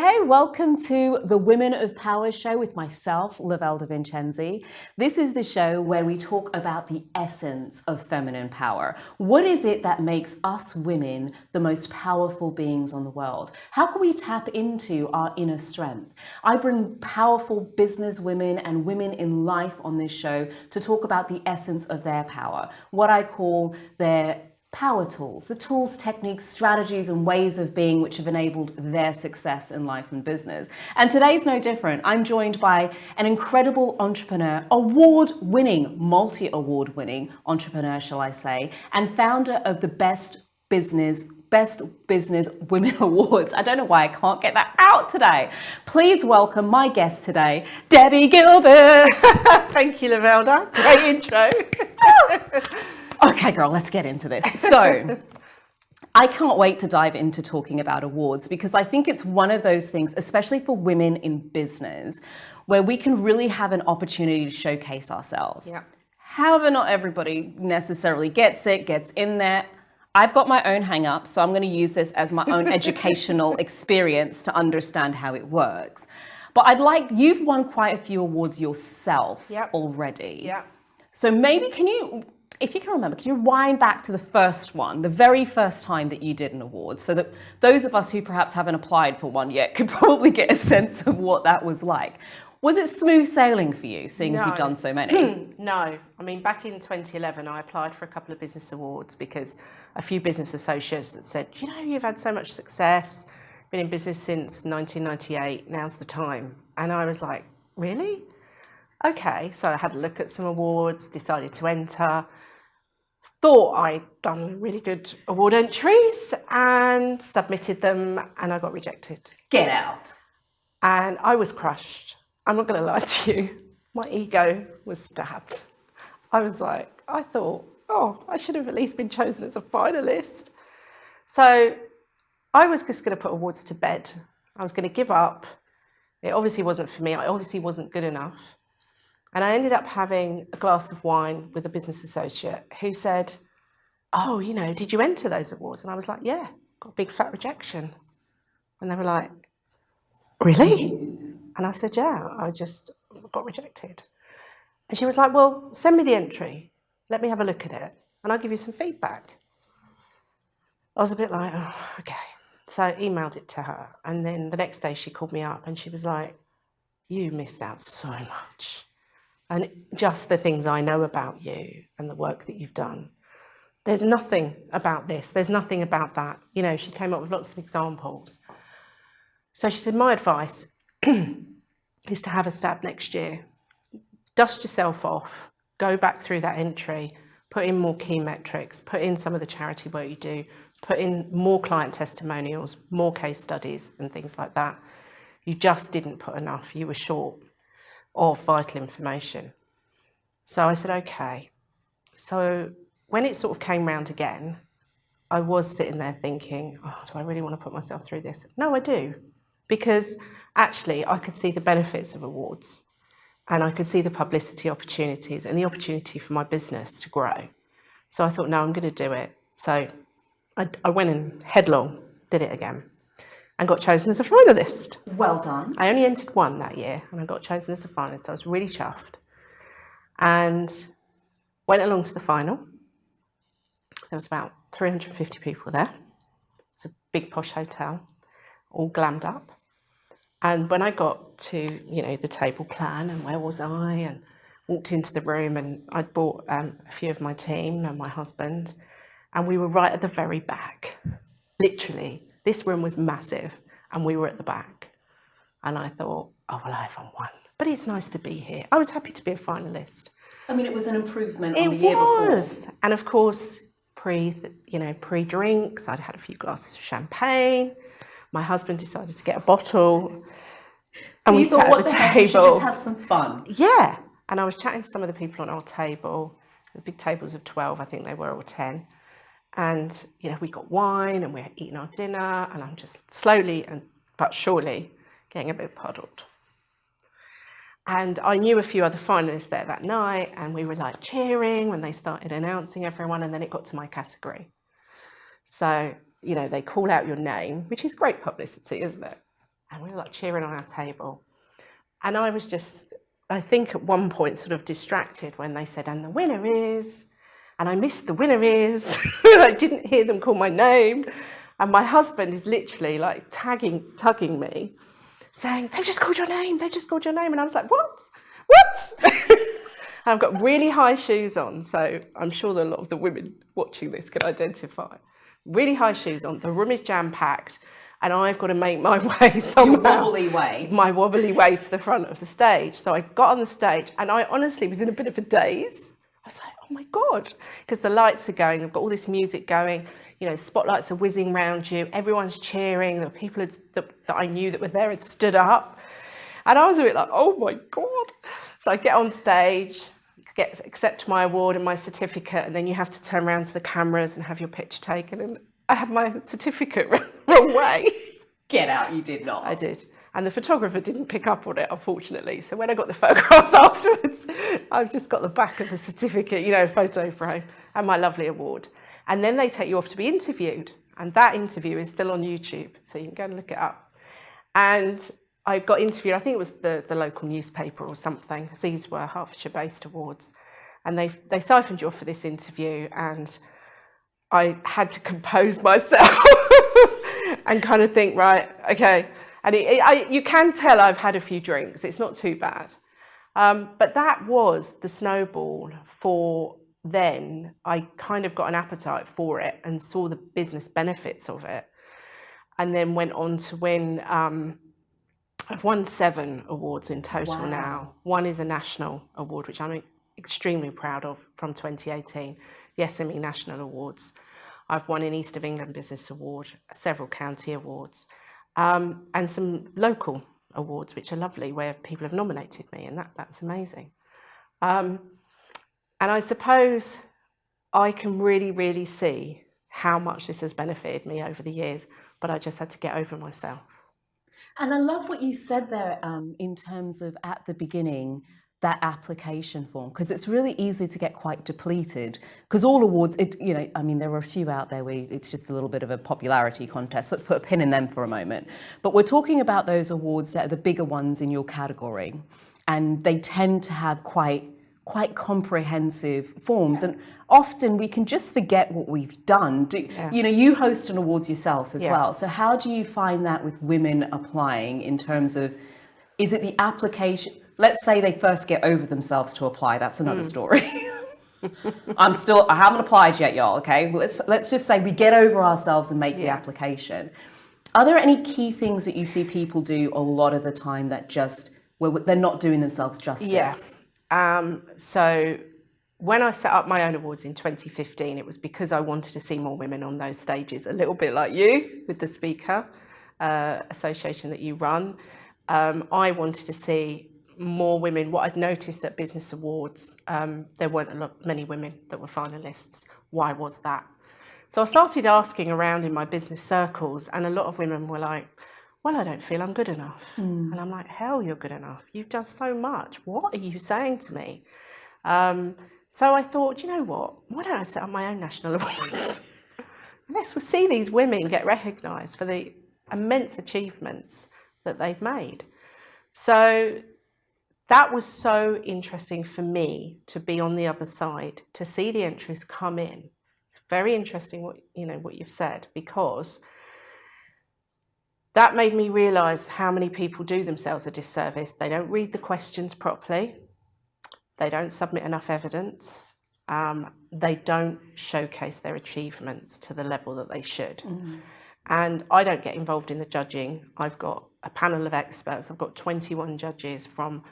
Hey, welcome to the Women of Power show with myself, Lovelda Vincenzi. This is the show where we talk about the essence of feminine power. What is it that makes us women the most powerful beings on the world? How can we tap into our inner strength? I bring powerful business women and women in life on this show to talk about the essence of their power, what I call their power tools, the tools, techniques, strategies, and ways of being which have enabled their success in life and business. And today's no different. I'm joined by an incredible entrepreneur, award-winning, multi-award-winning entrepreneur, shall I say, and founder of the Best Business Women Awards. I don't know why I can't get that out today. Please welcome my guest today, Debbie Gilbert. Thank you, Lovelda. Great intro. Okay, girl, let's get into this. So, I can't wait to dive into talking about awards because I think it's one of those things, especially for women in business, where we can really have an opportunity to showcase ourselves. Yeah. However, not everybody necessarily gets in there. I've got my own hang-ups, so I'm going to use this as my own educational experience to understand how it works. But you've won quite a few awards yourself already. Yeah. So maybe if you can remember, can you wind back to the first one, the very first time that you did an award, so that those of us who perhaps haven't applied for one yet could probably get a sense of what that was like? Was it smooth sailing for you, seeing as you've done so many? No. I mean, back in 2011, I applied for a couple of business awards because a few business associates had said, you've had so much success, been in business since 1998, now's the time. And I was like, really? Okay. So I had a look at some awards, decided to enter. Thought I'd done really good award entries and submitted them, and I got rejected. Get out. And I was crushed. I'm not going to lie to you. My ego was stabbed. I thought, I should have at least been chosen as a finalist. So I was just going to put awards to bed. I was going to give up. It obviously wasn't for me. I obviously wasn't good enough. And I ended up having a glass of wine with a business associate who said, did you enter those awards? And I was like, yeah, got a big fat rejection. And they were like, really? And I said, yeah, I just got rejected. And she was like, well, send me the entry. Let me have a look at it. And I'll give you some feedback. I was a bit like, oh, okay. So I emailed it to her. And then the next day she called me up and she was like, you missed out so much. And just the things I know about you and the work that you've done. There's nothing about this. There's nothing about that. She came up with lots of examples. So she said, my advice is to have a stab next year. Dust yourself off. Go back through that entry. Put in more key metrics. Put in some of the charity work you do. Put in more client testimonials, more case studies and things like that. You just didn't put enough. You were short of vital information. So I said, okay. So when it sort of came round again, I was sitting there thinking, do I really want to put myself through this? No, I do. Because actually I could see the benefits of awards and I could see the publicity opportunities and the opportunity for my business to grow. So I thought, no, I'm going to do it. So I went in headlong, did it again. And got chosen as a finalist. Well done. I only entered one that year and I got chosen as a finalist. So I was really chuffed. And went along to the final. There was about 350 people there. It's a big posh hotel, all glammed up. And when I got to, the table plan and where was I, and walked into the room and I'd brought a few of my team and my husband, and we were right at the very back, literally. This room was massive and we were at the back. And I thought, I haven't won. But it's nice to be here. I was happy to be a finalist. I mean, it was an improvement on the year before. It was. And of course, pre-drinks, I'd had a few glasses of champagne. My husband decided to get a bottle. And we sat at the table. We should just have some fun. Yeah. And I was chatting to some of the people on our table, the big tables of 12, I think they were, or 10. And, we got wine and we're eating our dinner and I'm just slowly but surely getting a bit puddled. And I knew a few other finalists there that night and we were like cheering when they started announcing everyone, and then it got to my category. So, they call out your name, which is great publicity, isn't it? And we were like cheering on our table. And I was just, I think at one point sort of distracted when they said, and the winner is, and I missed the winner is. I didn't hear them call my name. And my husband is literally like tugging me, saying, they've just called your name, they've just called your name. And I was like, what? I've got really high shoes on, so I'm sure that a lot of the women watching this can identify. Really high shoes on, the room is jam-packed, and I've got to make my way somehow. Your wobbly way. My wobbly way to the front of the stage. So I got on the stage, and I honestly was in a bit of a daze. I was like, oh my God, because the lights are going, I've got all this music going, you know, spotlights are whizzing around you, everyone's cheering, the people that I knew that were there had stood up. And I was a bit like, oh my God. So I get on stage, accept my award and my certificate, and then you have to turn around to the cameras and have your picture taken. And I had my certificate wrong way. Get out, you did not. I did. And the photographer didn't pick up on it, unfortunately. So when I got the photographs afterwards, I've just got the back of the certificate, you know, photo frame, and my lovely award. And then they take you off to be interviewed. And that interview is still on YouTube, so you can go and look it up. And I got interviewed, I think it was the local newspaper or something, because these were Hertfordshire-based awards. And they siphoned you off for this interview, and I had to compose myself and kind of think, right, okay. And you can tell I've had a few drinks, it's not too bad. But that was the snowball for then. I kind of got an appetite for it and saw the business benefits of it. And then went on to win, I've won 7 awards in total. Wow. Now. One is a national award, which I'm extremely proud of, from 2018, the SME National Awards. I've won an East of England Business Award, several county awards, and some local awards, which are lovely, where people have nominated me, and that's amazing. And I suppose I can really, really see how much this has benefited me over the years, but I just had to get over myself. And I love what you said there in terms of, at the beginning, that application form, because it's really easy to get quite depleted, because all awards, you know, I mean, there are a few out there where it's just a little bit of a popularity contest. Let's put a pin in them for a moment. But we're talking about those awards that are the bigger ones in your category, and they tend to have quite comprehensive forms, and often we can just forget what we've done. You know, you host an awards yourself as well, so how do you find that with women applying, in terms of, is it the application? Let's say they first get over themselves to apply, that's another story. I haven't applied yet, y'all, okay? Let's just say we get over ourselves and make the application. Are there any key things that you see people do a lot of the time that just, well, they're not doing themselves justice? Yes. So when I set up my own awards in 2015, it was because I wanted to see more women on those stages, a little bit like you with the speaker association that you run. I wanted to see more women. What I'd noticed at business awards, there weren't many women that were finalists. Why was that? So I started asking around in my business circles, and a lot of women were like, well, I don't feel I'm good enough. And I'm like, hell, you're good enough. You've done so much. What are you saying to me? So I thought, you know what? Why don't I set up my own national awards? Let's see these women get recognised for the immense achievements that they've made. So that was so interesting for me to be on the other side, to see the entries come in. It's very interesting what you've said, because that made me realise how many people do themselves a disservice. They don't read the questions properly. They don't submit enough evidence. They don't showcase their achievements to the level that they should. And I don't get involved in the judging. I've got a panel of experts. I've got 21 judges from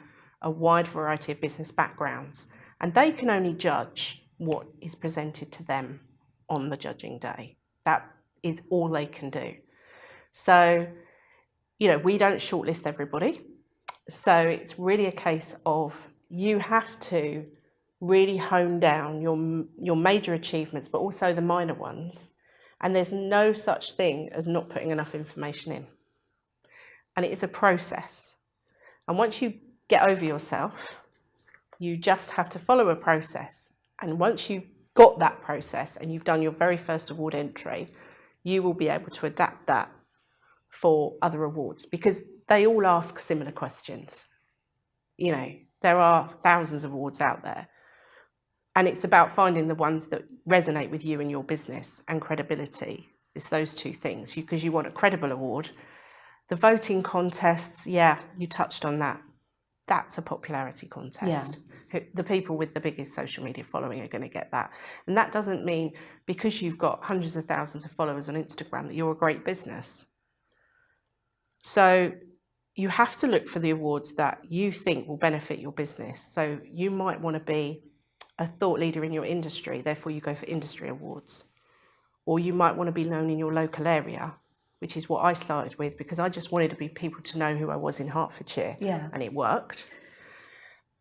a wide variety of business backgrounds, and they can only judge what is presented to them on the judging day. That is all they can do. So, we don't shortlist everybody. So it's really a case of, you have to really hone down your major achievements, but also the minor ones. And there's no such thing as not putting enough information in. And it is a process. And once you get over yourself, you just have to follow a process. And once you've got that process and you've done your very first award entry, you will be able to adapt that for other awards. Because they all ask similar questions. You know, there are thousands of awards out there. And it's about finding the ones that resonate with you and your business, and credibility. It's those two things, because you want a credible award. The voting contests, yeah, you touched on that. That's a popularity contest. Yeah. The people with the biggest social media following are going to get that. And that doesn't mean because you've got hundreds of thousands of followers on Instagram that you're a great business. So you have to look for the awards that you think will benefit your business. So you might want to be a thought leader in your industry, therefore you go for industry awards. Or you might want to be known in your local area, which is what I started with, because I just wanted people to know who I was in Hertfordshire, and it worked.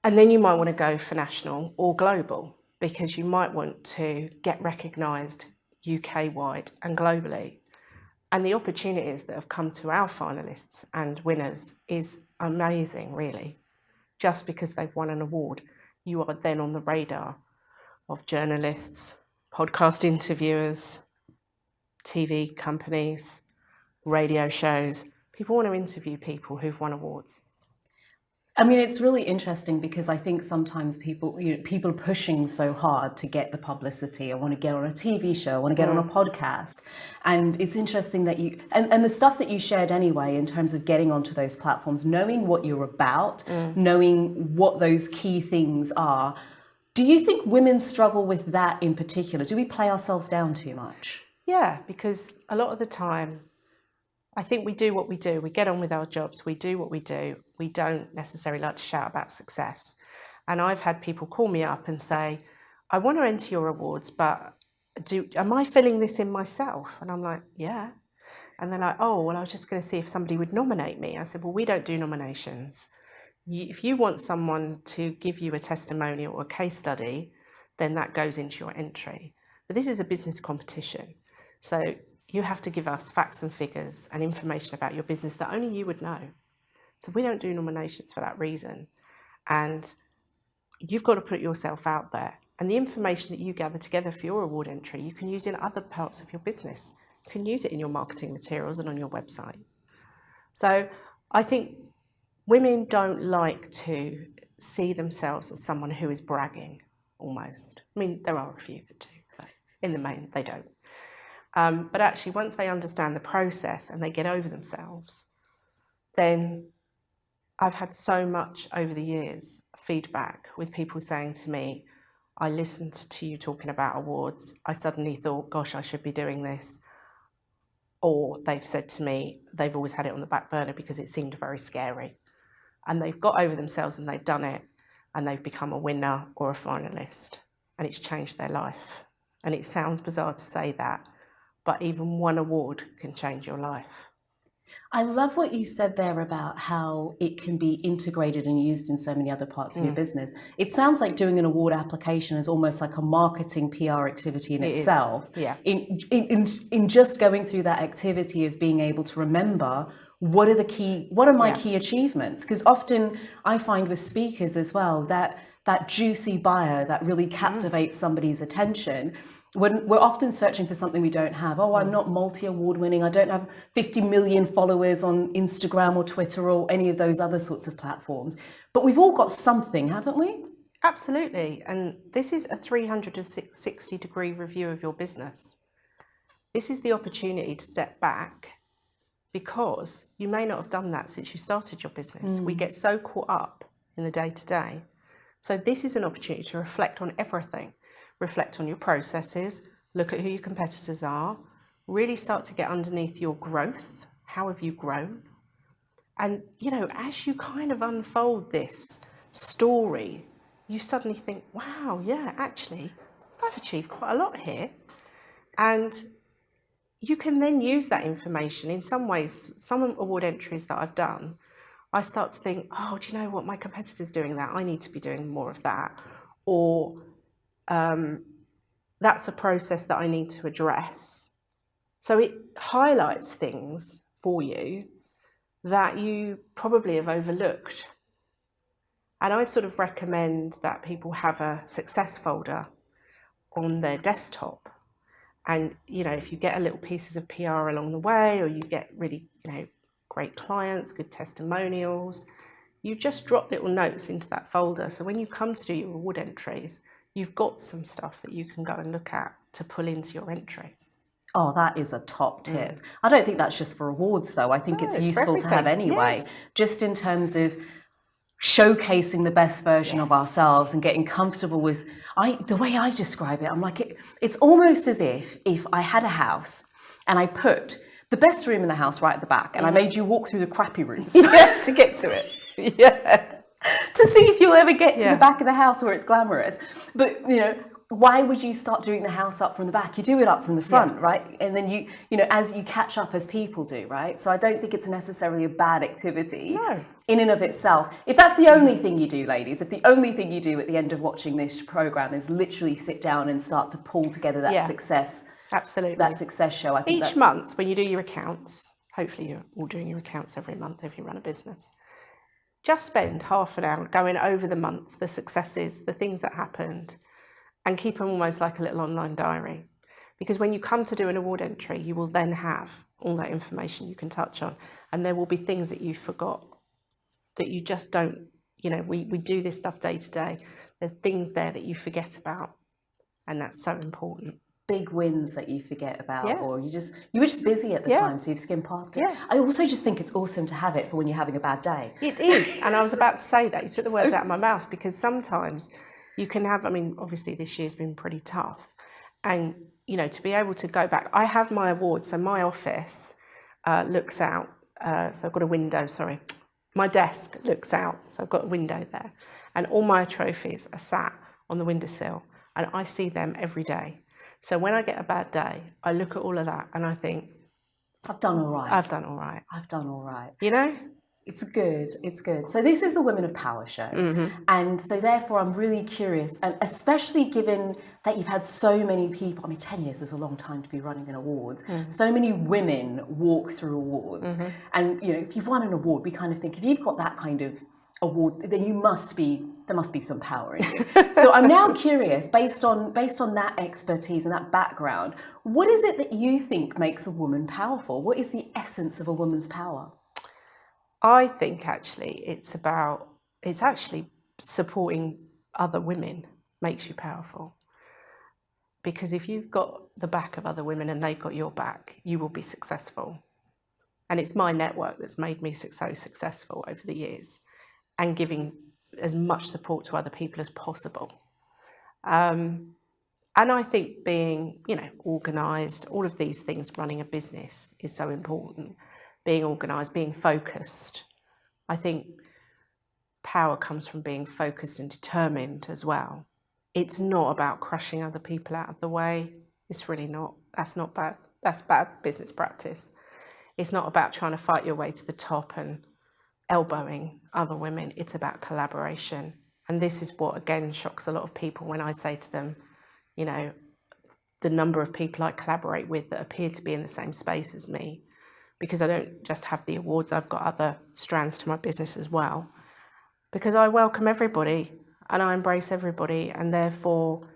And then you might want to go for national or global, because you might want to get recognised UK-wide and globally. And the opportunities that have come to our finalists and winners is amazing, really. Just because they've won an award, you are then on the radar of journalists, podcast interviewers, TV companies, radio shows. People want to interview people who've won awards. I mean, it's really interesting because I think sometimes people are pushing so hard to get the publicity. I want to get on a TV show, I want to get on a podcast. And it's interesting that and the stuff that you shared anyway, in terms of getting onto those platforms, knowing what you're about, knowing what those key things are. Do you think women struggle with that in particular? Do we play ourselves down too much? Yeah, because a lot of the time, I think we do what we do. We get on with our jobs. We do what we do. We don't necessarily like to shout about success. And I've had people call me up and say, I want to enter your awards, but am I filling this in myself? And I'm like, yeah. And they're like, oh, well, I was just going to see if somebody would nominate me. I said, well, we don't do nominations. If you want someone to give you a testimonial or a case study, then that goes into your entry. But this is a business competition. So you have to give us facts and figures and information about your business that only you would know. So we don't do nominations for that reason. And you've got to put yourself out there. And the information that you gather together for your award entry, you can use in other parts of your business. You can use it in your marketing materials and on your website. So I think women don't like to see themselves as someone who is bragging, almost. I mean, there are a few that do, but in the main, they don't. But actually, once they understand the process and they get over themselves, then I've had so much over the years feedback with people saying to me, I listened to you talking about awards. I suddenly thought, gosh, I should be doing this. Or they've said to me, they've always had it on the back burner because it seemed very scary. And they've got over themselves and they've done it, and they've become a winner or a finalist, and it's changed their life. And it sounds bizarre to say that, but even one award can change your life. I love what you said there about how it can be integrated and used in so many other parts of your business. It sounds like doing an award application is almost like a marketing PR activity in itself. Yeah. In just going through that activity of being able to remember what are my key achievements? Because often I find with speakers as well that juicy bio that really captivates somebody's attention. When we're often searching for something we don't have. Oh, I'm not multi-award winning. I don't have 50 million followers on Instagram or Twitter or any of those other sorts of platforms. But we've all got something, haven't we? Absolutely. And this is a 360-degree review of your business. This is the opportunity to step back, because you may not have done that since you started your business. We get so caught up in the day-to-day. So this is an opportunity to reflect on everything. Reflect on your processes, look at who your competitors are, really start to get underneath your growth. How have you grown? And, as you kind of unfold this story, you suddenly think, wow, yeah, actually, I've achieved quite a lot here. And you can then use that information in some ways. Some award entries that I've done, I start to think, oh, do you know what? My competitor's doing that. I need to be doing more of that. Or that's a process that I need to address. So it highlights things for you that you probably have overlooked. And I sort of recommend that people have a success folder on their desktop. And, if you get a little pieces of PR along the way, or you get really, great clients, good testimonials. You just drop little notes into that folder. So when you come to do your reward entries, you've got some stuff that you can go and look at to pull into your entry. Oh, that is a top tip. I don't think that's just for awards, though. I think it's useful to have anyway, yes. Just in terms of showcasing the best version of ourselves and getting comfortable with, the way I describe it, I'm like, it's almost as if I had a house and I put the best room in the house right at the back and I made you walk through the crappy rooms to get to it. To see if you'll ever get to the back of the house where it's glamorous. But, why would you start doing the house up from the back? You do it up from the front, right? And then you as you catch up as people do, right? So I don't think it's necessarily a bad activity in and of itself. If that's the only thing you do, ladies, if the only thing you do at the end of watching this program is literally sit down and start to pull together that success, absolutely, that success show. I think each month when you do your accounts, hopefully you're all doing your accounts every month if you run a business. Just spend half an hour going over the month, the successes, the things that happened, and keep them almost like a little online diary. Because when you come to do an award entry, you will then have all that information you can touch on. And there will be things that you forgot, that you just don't, we do this stuff day to day. There's things there that you forget about. And that's so important. Big wins that you forget about, or you were just busy at the time, so you've skimmed past it. I also just think it's awesome to have it for when you're having a bad day. It is. And I was about to say that. You took the words out of my mouth, because sometimes you can have, obviously this year's been pretty tough. And, to be able to go back, I have my awards. So my office looks out. So I've got a window, my desk looks out. So I've got a window there. And all my trophies are sat on the windowsill. And I see them every day. So when I get a bad day, I look at all of that and I think, I've done all right. I've done all right. I've done all right. It's good. It's good. So this is the Women of Power show. And so therefore I'm really curious, and especially given that you've had so many people, 10 years is a long time to be running an awards. So many women walk through awards. And, if you've won an award, we kind of think if you've got that kind of award, then there must be some power in you. So I'm now curious, based on that expertise and that background, what is it that you think makes a woman powerful? What is the essence of a woman's power? I think actually it's actually supporting other women makes you powerful. Because if you've got the back of other women and they've got your back, you will be successful. And it's my network that's made me so successful over the years, and giving as much support to other people as possible. And I think being, organised, all of these things, running a business is so important. Being organised, being focused. I think power comes from being focused and determined as well. It's not about crushing other people out of the way. It's really not. That's not bad. That's bad business practice. It's not about trying to fight your way to the top and elbowing other women. It's about collaboration. And this is what, again, shocks a lot of people when I say to them, the number of people I collaborate with that appear to be in the same space as me. Because I don't just have the awards, I've got other strands to my business as well. Because I welcome everybody and I embrace everybody, and therefore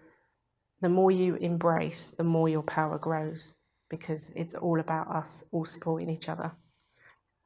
the more you embrace, the more your power grows, because it's all about us all supporting each other.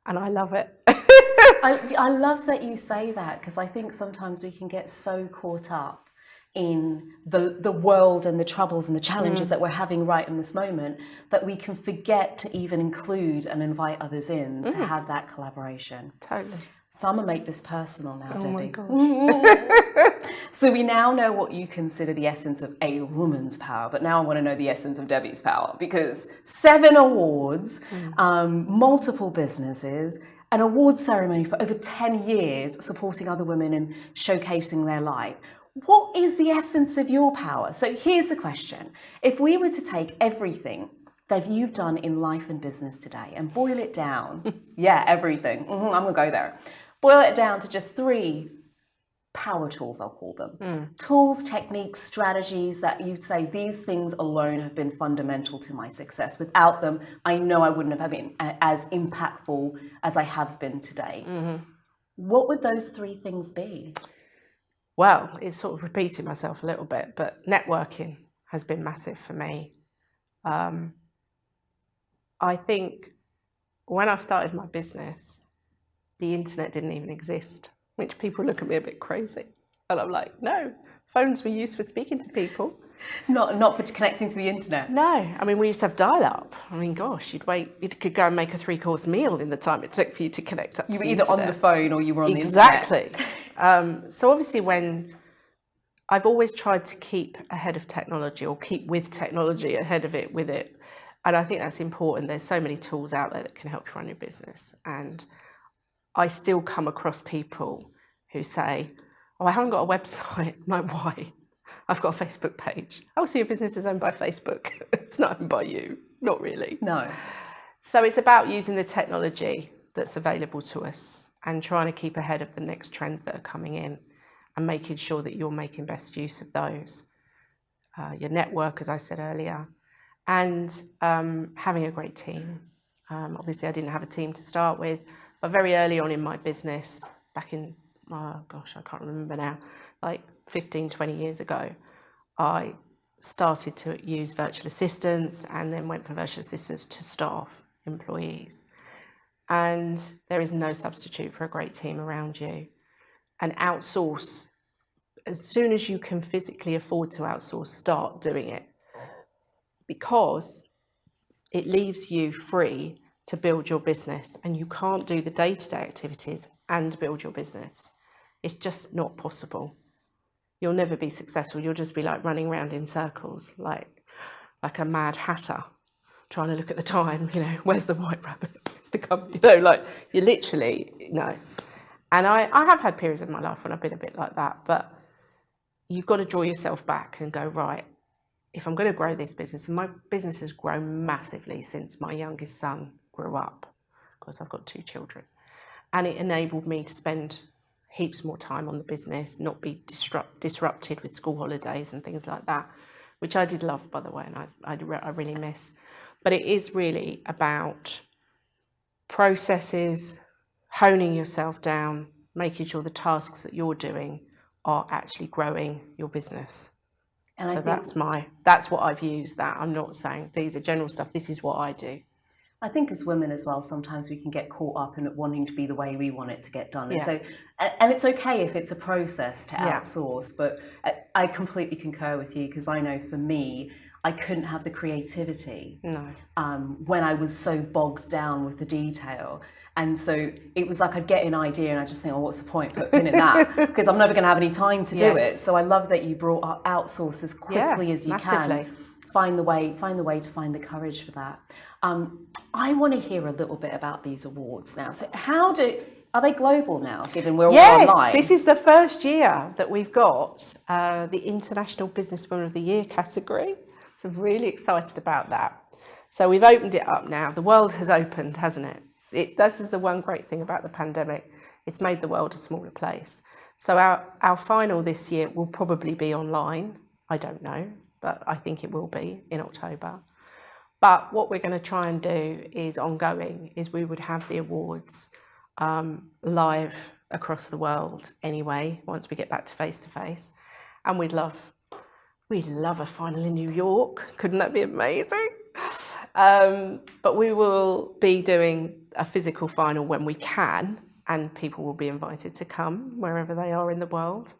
And I love it. I love that you say that, because I think sometimes we can get so caught up in the world and the troubles and the challenges that we're having right in this moment, that we can forget to even include and invite others in to have that collaboration. Totally. So I'm gonna make this personal now, Debbie. My gosh. So we now know what you consider the essence of a woman's power, but now I want to know the essence of Debbie's power, because 7 awards, multiple businesses, an award ceremony for over 10 years supporting other women and showcasing their light. What is the essence of your power? So here's the question. If we were to take everything that you've done in life and business today and boil it down, everything, I'm gonna go there. Boil it down to just 3 power tools, I'll call them. Tools, techniques, strategies that you'd say these things alone have been fundamental to my success. Without them, I know I wouldn't have been as impactful as I have been today. What would those 3 things be? Well, it's sort of repeating myself a little bit, but networking has been massive for me. I think when I started my business, the internet didn't even exist, which people look at me a bit crazy. And I'm like, no, phones were used for speaking to people. Not for connecting to the internet. No, I mean, we used to have dial-up. I mean, gosh, you could go and make a 3-course meal in the time it took for you to connect up to the internet. You were either on the phone or you were on the internet. Exactly. So obviously when I've always tried to keep ahead of technology, or keep with technology, ahead of it, with it. And I think that's important. There's so many tools out there that can help you run your business. And I still come across people who say, oh, I haven't got a website. I'm like, why? I've got a Facebook page. Oh, so your business is owned by Facebook. It's not owned by you. Not really. No. So it's about using the technology that's available to us and trying to keep ahead of the next trends that are coming in and making sure that you're making best use of those. Your network, as I said earlier, and having a great team. Obviously, I didn't have a team to start with, but very early on in my business, back in, oh gosh, I can't remember now, like 15, 20 years ago, I started to use virtual assistants and then went from virtual assistants to staff, employees. And there is no substitute for a great team around you. And outsource, as soon as you can physically afford to outsource, start doing it. Because it leaves you free to build your business, and you can't do the day-to-day activities and build your business. It's just not possible. You'll never be successful. You'll just be like running around in circles, like a mad hatter, trying to look at the time, you know, where's the white rabbit? It's the company, you know, like you literally, no. And I have had periods of my life when I've been a bit like that, but you've got to draw yourself back and go, right, if I'm going to grow this business, and my business has grown massively since my youngest son grew up, because I've got 2 children, and it enabled me to spend heaps more time on the business, not be disrupted with school holidays and things like that, which I did love, by the way, and I really miss. But it is really about processes, honing yourself down, making sure the tasks that you're doing are actually growing your business. And so that's what I've used. That I'm not saying these are general stuff. This is what I do. I think as women as well, sometimes we can get caught up in wanting to be the way we want it to get done. Yeah. And it's okay if it's a process to outsource, but I completely concur with you, because I know for me, I couldn't have the creativity when I was so bogged down with the detail. And so it was like I'd get an idea and I just think, oh, what's the point? Put a pin in that, because I'm never going to have any time to do it. So I love that you brought up outsource as quickly as you can. Find the way to find the courage for that. I want to hear a little bit about these awards now. So are they global now, given we're all online? Yes, this is the first year that we've got the International Businesswoman of the Year category. So I'm really excited about that. So we've opened it up now. The world has opened, hasn't it? This is the one great thing about the pandemic. It's made the world a smaller place. So our final this year will probably be online. I don't know, but I think it will be in October. But what we're going to try and do is ongoing, is we would have the awards live across the world anyway, once we get back to face. And we'd love a final in New York. Couldn't that be amazing? But we will be doing a physical final when we can, and people will be invited to come wherever they are in the world,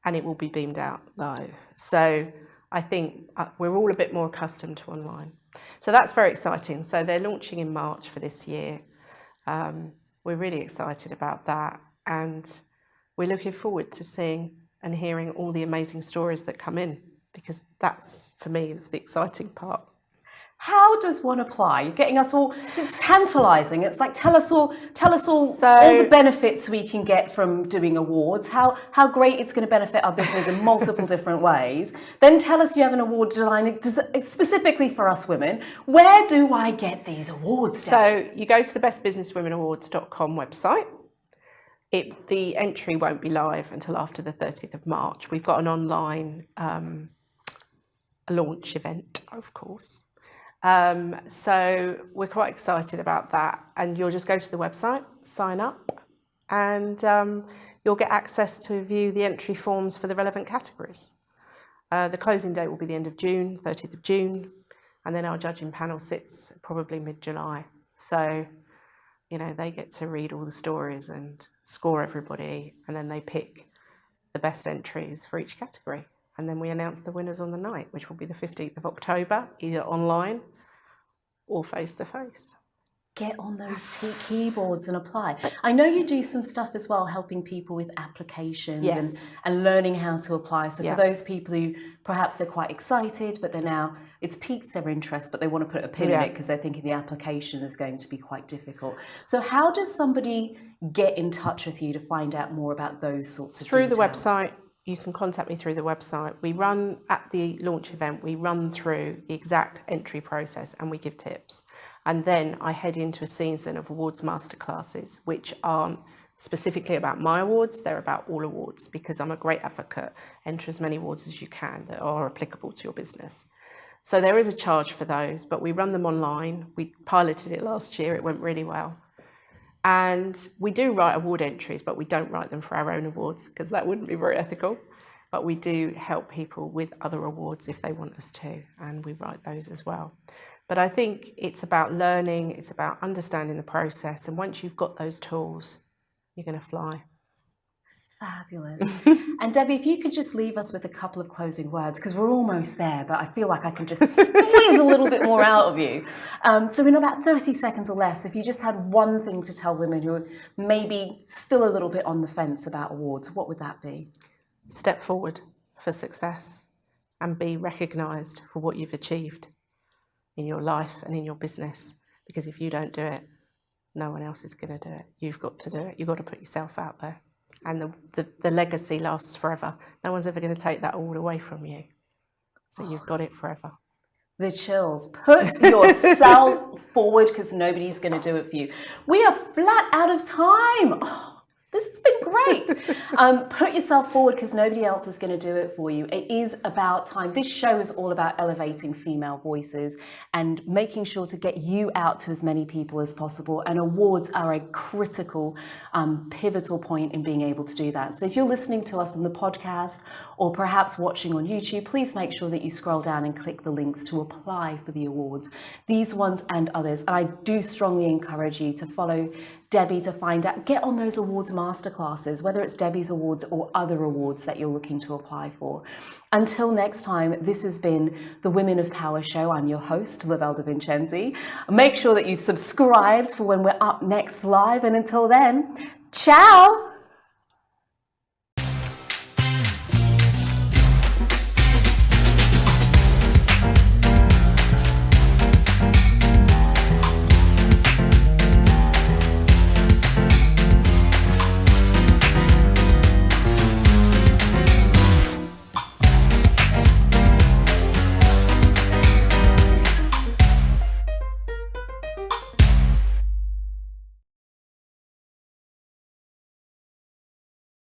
and it will be beamed out live. So I think we're all a bit more accustomed to online. So that's very exciting. So they're launching in March for this year. We're really excited about that, and we're looking forward to seeing and hearing all the amazing stories that come in, because that's, for me, is the exciting part. How does one apply? You're getting us all, it's tantalising. It's like, tell us all the benefits we can get from doing awards, how great it's going to benefit our business in multiple different ways. Then tell us you have an award design specifically for us women. Where do I get these awards, Debbie? So you go to the bestbusinesswomenawards.com website. The entry won't be live until after the 30th of March. We've got an online launch event, of course. So we're quite excited about that, and you'll just go to the website, sign up, and you'll get access to view the entry forms for the relevant categories. The closing date will be the end of June, 30th of June, and then our judging panel sits probably mid-July. So You know, they get to read all the stories and score everybody, and then they pick the best entries for each category. And then we announce the winners on the night, which will be the 15th of October, either online or face-to-face. Get on those keyboards and apply. I know you do some stuff as well, helping people with applications Yes. and learning how to apply. So Yeah. for those people who perhaps they're quite excited, but they're now, it's piqued their interest, but they want to put a pin in it because they're thinking the application is going to be quite difficult. So how does somebody get in touch with you to find out more about those sorts of Through details? the website. You can contact me through the website. We run, at the launch event, we run through the exact entry process and we give tips. And then I head into a season of awards masterclasses, which aren't specifically about my awards, they're about all awards, because I'm a great advocate. Enter as many awards as you can that are applicable to your business. So there is a charge for those, but we run them online. We piloted it last year, it went really well. And we do write award entries, but we don't write them for our own awards because that wouldn't be very ethical. But we do help people with other awards if they want us to, and we write those as well. But I think it's about learning, it's about understanding the process, and once you've got those tools, you're going to fly. Fabulous. And Debbie, if you could just leave us with a couple of closing words, because we're almost there, but I feel like I can just squeeze a little bit more out of you. So in about 30 seconds or less, if you just had one thing to tell women who are maybe still a little bit on the fence about awards, what would that be? Step forward for success and be recognised for what you've achieved in your life and in your business. Because if you don't do it, no one else is going to do it. You've got to do it. You've got to put yourself out there. And the legacy lasts forever. No one's ever going to take that award away from you. So you've got it forever. The chills. Put yourself forward because nobody's going to do it for you. We are flat out of time. Oh, this has been great. Put yourself forward because nobody else is going to do it for you. It is about time. This show is all about elevating female voices and making sure to get you out to as many people as possible. And awards are a critical, pivotal point in being able to do that. So if you're listening to us on the podcast or perhaps watching on YouTube, please make sure that you scroll down and click the links to apply for the awards, these ones and others. And I do strongly encourage you to follow Debbie to find out, get on those awards masterclasses, whether it's Debbie's awards or other awards that you're looking to apply for. Until next time, this has been the Women of Power Show. I'm your host, Lovelda Vincenzi. Make sure that you've subscribed for when we're up next live. And until then, ciao!